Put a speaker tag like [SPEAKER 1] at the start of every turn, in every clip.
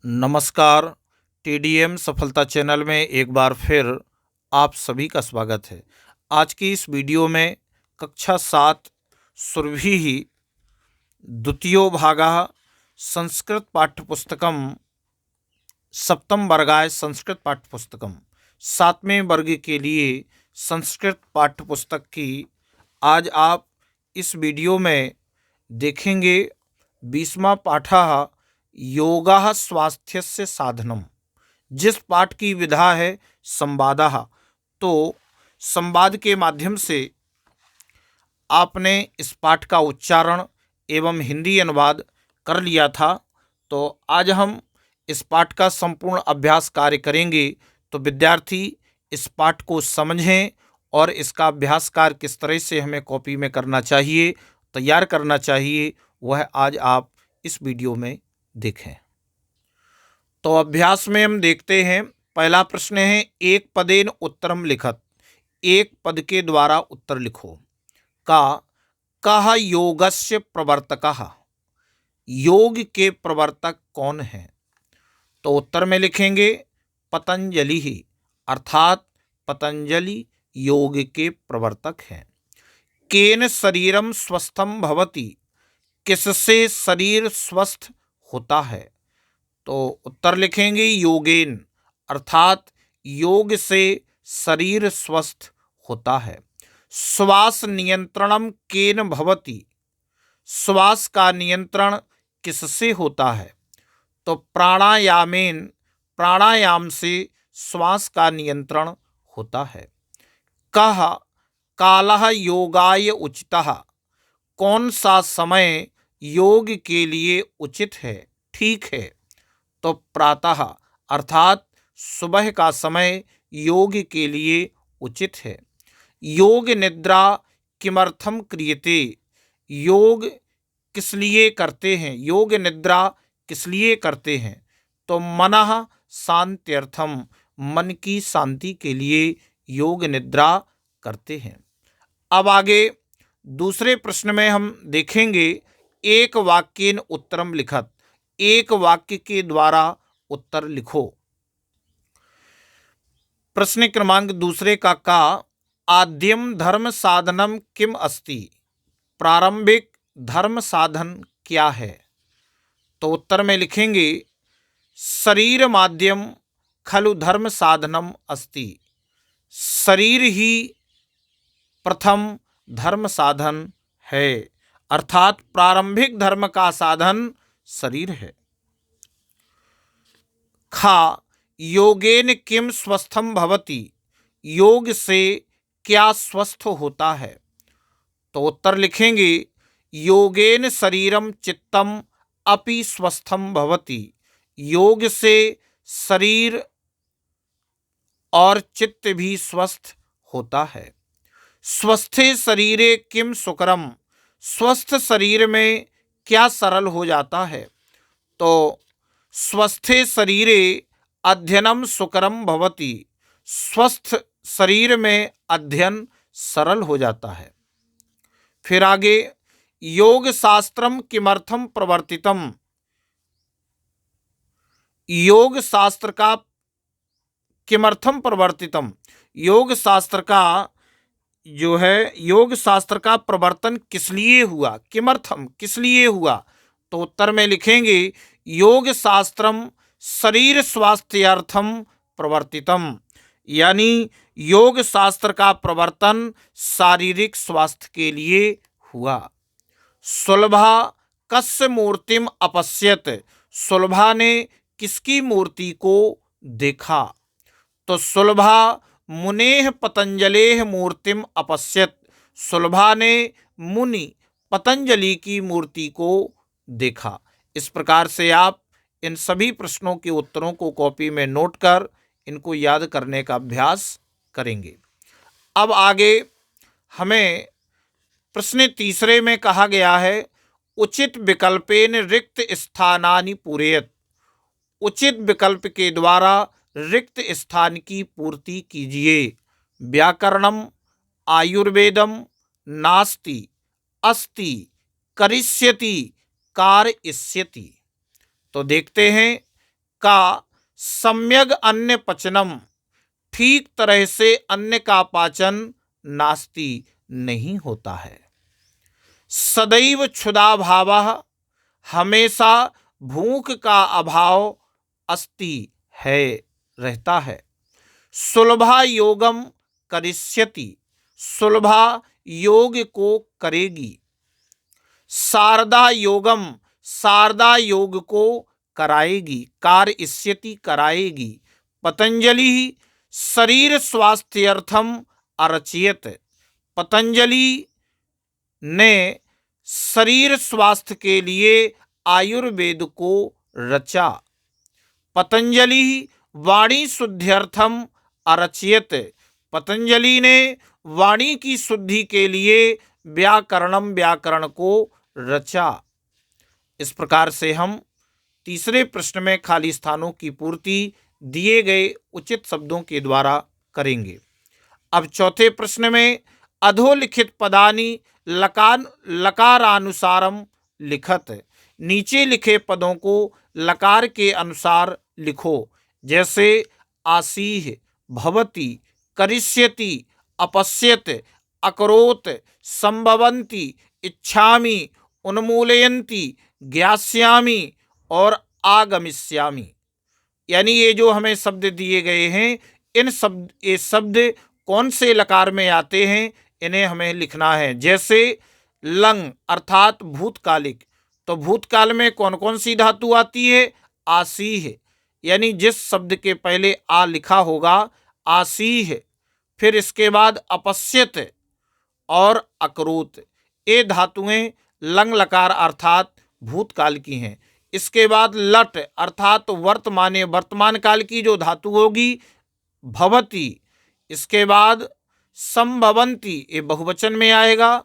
[SPEAKER 1] नमस्कार। टीडीएम सफलता चैनल में एक बार फिर आप सभी का स्वागत है। आज की इस वीडियो में कक्षा 7 सुरभि द्वितीयो भागः संस्कृत पाठ्यपुस्तकम सप्तम वर्गाय संस्कृत पाठ्यपुस्तकम 7वें वर्ग के लिए संस्कृत पाठ्यपुस्तक की आज आप इस वीडियो में देखेंगे 20वां पाठः योगः स्वास्थ्यस्य साधनम। जिस पाठ की विधा है संवादः, तो संवाद के माध्यम से आपने इस पाठ का उच्चारण एवं हिंदी अनुवाद कर लिया था। तो आज हम इस पाठ का संपूर्ण अभ्यास कार्य करेंगे। तो विद्यार्थी इस पाठ को समझें और इसका अभ्यास कार्य किस तरह से हमें कॉपी में करना चाहिए, तैयार करना चाहिए, वह आज आप इस वीडियो में देखें। तो अभ्यास में हम देखते हैं। पहला प्रश्न है एक पदेन उत्तरम लिखत। एक पद के द्वारा उत्तर लिखो। का कह योगस्य प्रवर्तकः। योग के प्रवर्तक कौन है? तो उत्तर में लिखेंगे पतंजलि ही, अर्थात पतंजलि योग के प्रवर्तक हैं। केन शरीरम स्वस्थम भवति। किससे शरीर स्वस्थ होता है? तो उत्तर लिखेंगे योगेन, अर्थात योग से शरीर स्वस्थ होता है। श्वास नियंत्रणम केन भवति। श्वास का नियंत्रण किससे होता है? तो प्राणायामेन, प्राणायाम से श्वास का नियंत्रण होता है। कह कालः योगाय उचितः। कौन सा समय योग के लिए उचित है, ठीक है? तो प्रातः, अर्थात सुबह का समय योग के लिए उचित है। योग निद्रा किमर्थम क्रियते। योग किस लिए करते हैं? योग निद्रा किस लिए करते हैं? तो मनः शांत्यर्थम, मन की शांति के लिए योग निद्रा करते हैं। अब आगे दूसरे प्रश्न में हम देखेंगे एक वाक्येन उत्तरम लिखत। एक वाक्य के द्वारा उत्तर लिखो। प्रश्न क्रमांक दूसरे का आद्यम धर्म साधनम किम अस्ति। प्रारंभिक धर्म साधन क्या है? तो उत्तर में लिखेंगे शरीर माध्यम खलु धर्म साधनम अस्ति। शरीर ही प्रथम धर्म साधन है, अर्थात प्रारंभिक धर्म का साधन शरीर है। खा योगेन किम स्वस्थम भवति। योग से क्या स्वस्थ होता है? तो उत्तर लिखेंगे योगेन शरीरम चित्तम अपि स्वस्थम भवति। योग से शरीर और चित्त भी स्वस्थ होता है। स्वस्थे शरीरे किम सुकरम। स्वस्थ शरीर में क्या सरल हो जाता है? तो स्वस्थे शरीरे अध्ययनम सुकरम भवति। स्वस्थ शरीर में अध्ययन सरल हो जाता है। फिर आगे योग शास्त्रम किमर्थम प्रवर्तितम। योग शास्त्र का किमर्थम प्रवर्तितम, योग शास्त्र का जो है, योग शास्त्र का प्रवर्तन किस लिए हुआ? किमर्थम, किस लिए हुआ? तो उत्तर में लिखेंगे योग शास्त्रम शरीर स्वास्थ्यार्थम प्रवर्तितम। यानी योग शास्त्र का प्रवर्तन शारीरिक स्वास्थ्य के लिए हुआ। सुलभा कस्य मूर्तिम अपश्यत। सुलभा ने किसकी मूर्ति को देखा? तो सुलभा मुनेह पतंजलेह मूर्तिम अपश्यत। सुलभा ने मुनि पतंजलि की मूर्ति को देखा। इस प्रकार से आप इन सभी प्रश्नों के उत्तरों को कॉपी में नोट कर इनको याद करने का अभ्यास करेंगे। अब आगे हमें प्रश्न तीसरे में कहा गया है उचित विकल्पेन रिक्त स्थानानि पूरयत। उचित विकल्प के द्वारा रिक्त स्थान की पूर्ति कीजिए। व्याकरणम, आयुर्वेदम, नास्ति, अस्ति, करिष्यति, कारयिष्यति। तो देखते हैं का सम्यग अन्न पचनम, ठीक तरह से अन्न का पाचन नास्ति नहीं होता है। सदैव क्षुधा भावः, हमेशा भूख का अभाव अस्ति है, रहता है। सुलभा योगम करिष्यति, सुलभा योग को करेगी। शारदा योगम, शारदा योग को कराएगी, कारयिष्यति कराएगी। पतंजलि शरीर स्वास्थ्यर्थम अरचयत, पतंजलि ने शरीर स्वास्थ्य के लिए आयुर्वेद को रचा। पतंजलि वाणी शुद्ध्यर्थम अरचयत, पतंजलि ने वाणी की शुद्धि के लिए व्याकरणम, व्याकरण को रचा। इस प्रकार से हम तीसरे प्रश्न में खाली स्थानों की पूर्ति दिए गए उचित शब्दों के द्वारा करेंगे। अब चौथे प्रश्न में अधोलिखित पदानि लकारानुसारम लिखत, नीचे लिखे पदों को लकार के अनुसार लिखो। जैसे आसीह, भवति, करिष्यति, अपश्यत, अकरोत, संभवन्ति, इच्छामि, उन्मूलयन्ति, ज्ञास्यामि और आगमिष्यामि। यानी ये जो हमें शब्द दिए गए हैं, ये शब्द कौन से लकार में आते हैं, इन्हें हमें लिखना है। जैसे लंग अर्थात भूतकालिक, तो भूतकाल में कौन कौन सी धातु आती है? आसीह, यानी जिस शब्द के पहले आ लिखा होगा आसीह, फिर इसके बाद अपश्यत और अकरोत, ये धातुएं लंग लकार अर्थात भूतकाल की हैं। इसके बाद लट अर्थात वर्तमाने, वर्तमान काल की जो धातु होगी भवति। इसके बाद संभवन्ति, ये बहुवचन में आएगा।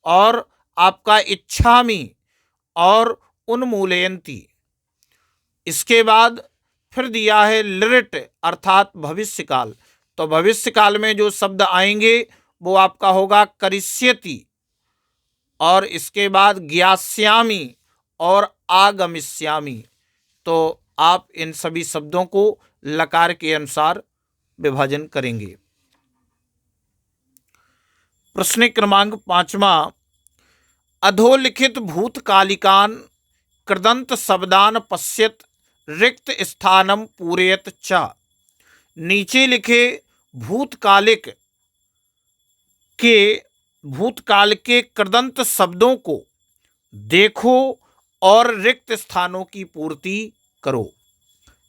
[SPEAKER 1] और आपका इच्छामि और उन्मूलयन्ति। इसके बाद फिर दिया है लिट अर्थात भविष्यकाल, तो भविष्यकाल में जो शब्द आएंगे वो आपका होगा करिष्यति, और इसके बाद ज्ञास्यामि और आगमिष्यामि। तो आप इन सभी शब्दों को लकार के अनुसार विभाजन करेंगे। प्रश्न क्रमांक 5वां, अधोलिखित भूतकालिकान कृदंत शब्दान पश्यत रिक्त स्थानम पूरयत च, नीचे लिखे भूतकालिक के भूतकाल के कृदंत शब्दों को देखो और रिक्त स्थानों की पूर्ति करो।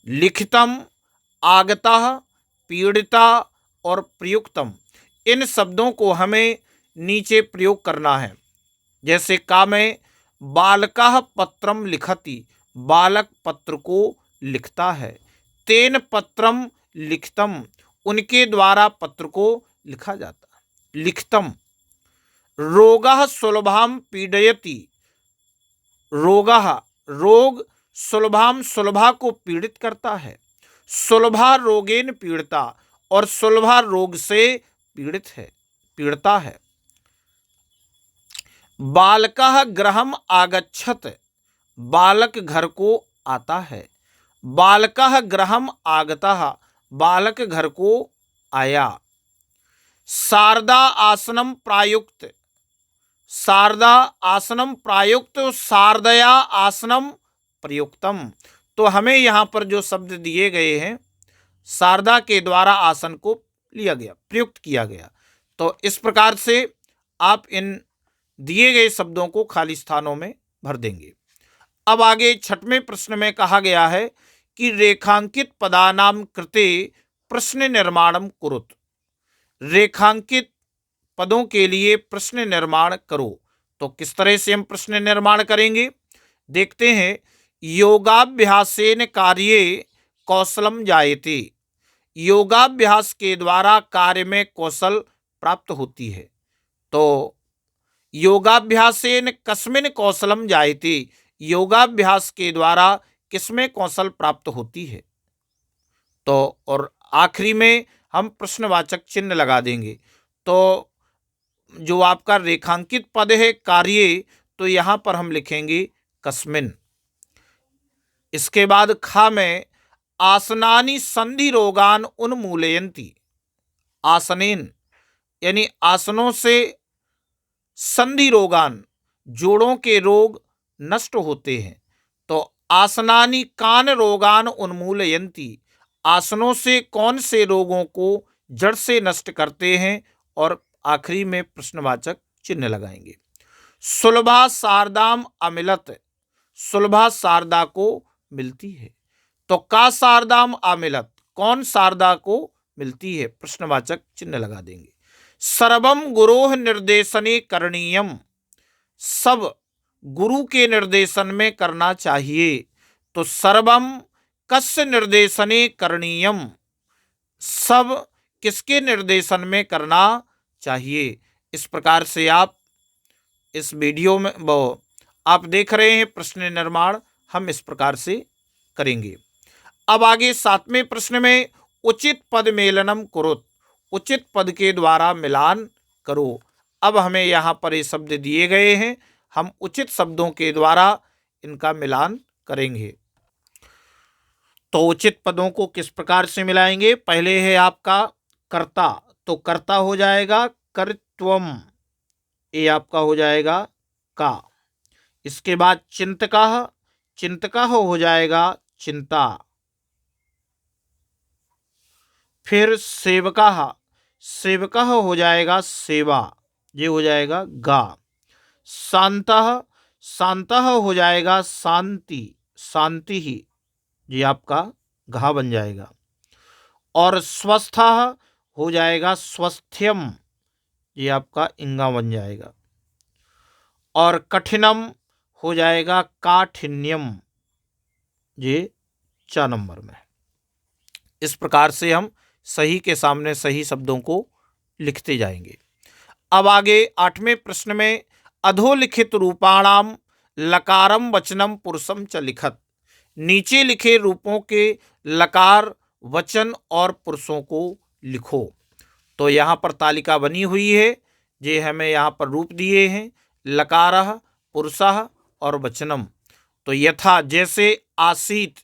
[SPEAKER 1] लिखितम, आगतः, पीड़िता और प्रयुक्तम, इन शब्दों को हमें नीचे प्रयोग करना है। जैसे का में बालकः पत्रम लिखति, बालक पत्र को लिखता है। तेन पत्रम लिखतम, उनके द्वारा पत्र को लिखा जाता है। लिखतम। रोगः सुलभाम पीडयति, रोगः रोग, सुलभाम सुलभा को पीड़ित करता है। सुलभा रोगेन पीड़िता, और सुलभा रोग से पीड़ता है। बालकः गृहम आगच्छत, बालक घर को आता है। बालकः गृहम आगतः, बालक घर को आया। शारदा आसनम प्रायुक्त, शारदा आसनम प्रायुक्त, शारदया आसनम प्रयुक्तम। तो हमें यहाँ पर जो शब्द दिए गए हैं, शारदा के द्वारा आसन को लिया गया, प्रयुक्त किया गया। तो इस प्रकार से आप इन दिए गए शब्दों को खाली स्थानों में भर देंगे। अब आगे छठवें प्रश्न में कहा गया है कि रेखांकित पदानाम कृते प्रश्न निर्माणम कुरुत, रेखांकित पदों के लिए प्रश्न निर्माण करो। तो किस तरह से हम प्रश्न निर्माण करेंगे, देखते हैं। योगाभ्यासेन कार्ये कौशलम जायते, योगाभ्यास के द्वारा कार्य में कौशल प्राप्त होती है। तो योगाभ्यासेन कस्मिन कौशलम जायते, योगाभ्यास के द्वारा किसमें कौशल प्राप्त होती है। तो और आखिरी में हम प्रश्नवाचक चिन्ह लगा देंगे। तो जो आपका रेखांकित पद है कार्य, तो यहाँ पर हम लिखेंगे कस्मिन। इसके बाद खा में आसनानि संधि रोगान उन्मूलयन्ति। आसनेन यानी आसनों से संधि रोगान जोड़ों के रोग नष्ट होते हैं। तो आसनानि कान रोगान उन्मूलयन्ति, आसनों से कौन से रोगों को जड़ से नष्ट करते हैं, और आखिरी में प्रश्नवाचक चिन्ह लगाएंगे। सुलभा शारदाम अमिलत, सुलभा शारदा को मिलती है। तो का शारदाम अमिलत, कौन शारदा को मिलती है, प्रश्नवाचक चिन्ह लगा देंगे। सर्वम गुरोह निर्देशने करणीयम, सब गुरु के निर्देशन में करना चाहिए। तो सर्वम कस्य निर्देशने करणीयम, सब किसके निर्देशन में करना चाहिए। इस प्रकार से आप इस वीडियो में आप देख रहे हैं प्रश्न निर्माण हम इस प्रकार से करेंगे। अब आगे 7वें प्रश्न में उचित पद मेलनम कुरुत, उचित पद के द्वारा मिलान करो। अब हमें यहाँ पर ये शब्द दिए गए हैं, हम उचित शब्दों के द्वारा इनका मिलान करेंगे। तो उचित पदों को किस प्रकार से मिलाएंगे। पहले है आपका कर्ता, तो कर्ता हो जाएगा कर्त्वम, ये आपका हो जाएगा का। इसके बाद चिंतकः, चिंतकः हो जाएगा चिंता। फिर सेवकः, सेवकः हो जाएगा सेवा, ये हो जाएगा गा। शांतः, शांतः हो जाएगा शांति, शांति ही, ये आपका घा बन जाएगा। और स्वस्थः हो जाएगा स्वस्थ्यम, ये आपका इंगा बन जाएगा। और कठिनम हो जाएगा काठिन्यम, ये 4 नंबर में। इस प्रकार से हम सही के सामने सही शब्दों को लिखते जाएंगे। अब आगे 8वें प्रश्न में अधोलिखित रूपाणाम लकारम वचनम पुरुषम च लिखत, नीचे लिखे रूपों के लकार वचन और पुरुषों को लिखो। तो यहाँ पर तालिका बनी हुई है, ये हमें यहाँ पर रूप दिए हैं लकारः, पुरुषः और वचनम। तो यथा, जैसे आसीत,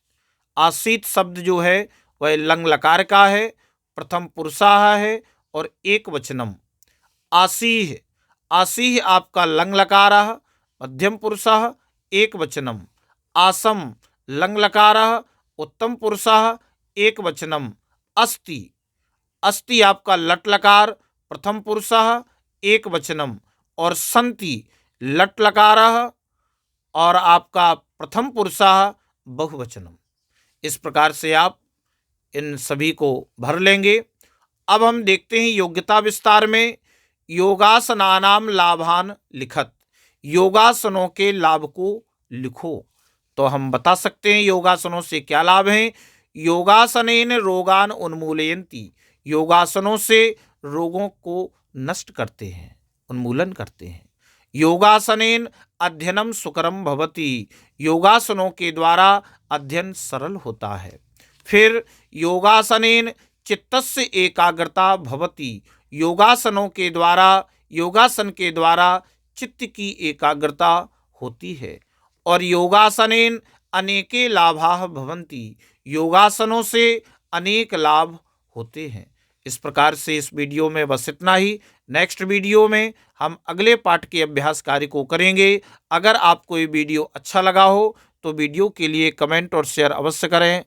[SPEAKER 1] आसीत शब्द जो है वह लंग लकार का है, प्रथम पुरुषः है और एक वचनम। आसीह, आसीह आपका लंग लकारः, मध्यम पुरुषः एक वचनम। आसम लंग लकारः, उत्तम पुरुषः एक वचनम। अस्ति, अस्ति आपका लट लकार, प्रथम पुरुषः एक वचनम। और संति लट लकारः और आपका प्रथम पुरुषः बहुवचनम। इस प्रकार से आप इन सभी को भर लेंगे। अब हम देखते हैं योग्यता विस्तार में योगासनानाम लाभान लिखत, योगासनों के लाभ को लिखो। तो हम बता सकते हैं योगासनों से क्या लाभ हैं। योगासनेन रोगान उन्मूलयन्ति, योगासनों से रोगों को नष्ट करते हैं, उन्मूलन करते हैं। योगासनेन अध्ययनम सुकरम भवति, योगासनों के द्वारा अध्ययन सरल होता है। फिर योगासनेन चित्तस्य एकाग्रता भवति, योगासनों के द्वारा, योगासन के द्वारा चित्त की एकाग्रता होती है। और योगासनेन अनेके लाभाः भवन्ति, योगासनों से अनेक लाभ होते हैं। इस प्रकार से इस वीडियो में बस इतना ही। नेक्स्ट वीडियो में हम अगले पाठ के अभ्यास कार्य को करेंगे। अगर आपको ये वीडियो अच्छा लगा हो तो वीडियो के लिए कमेंट और शेयर अवश्य करें।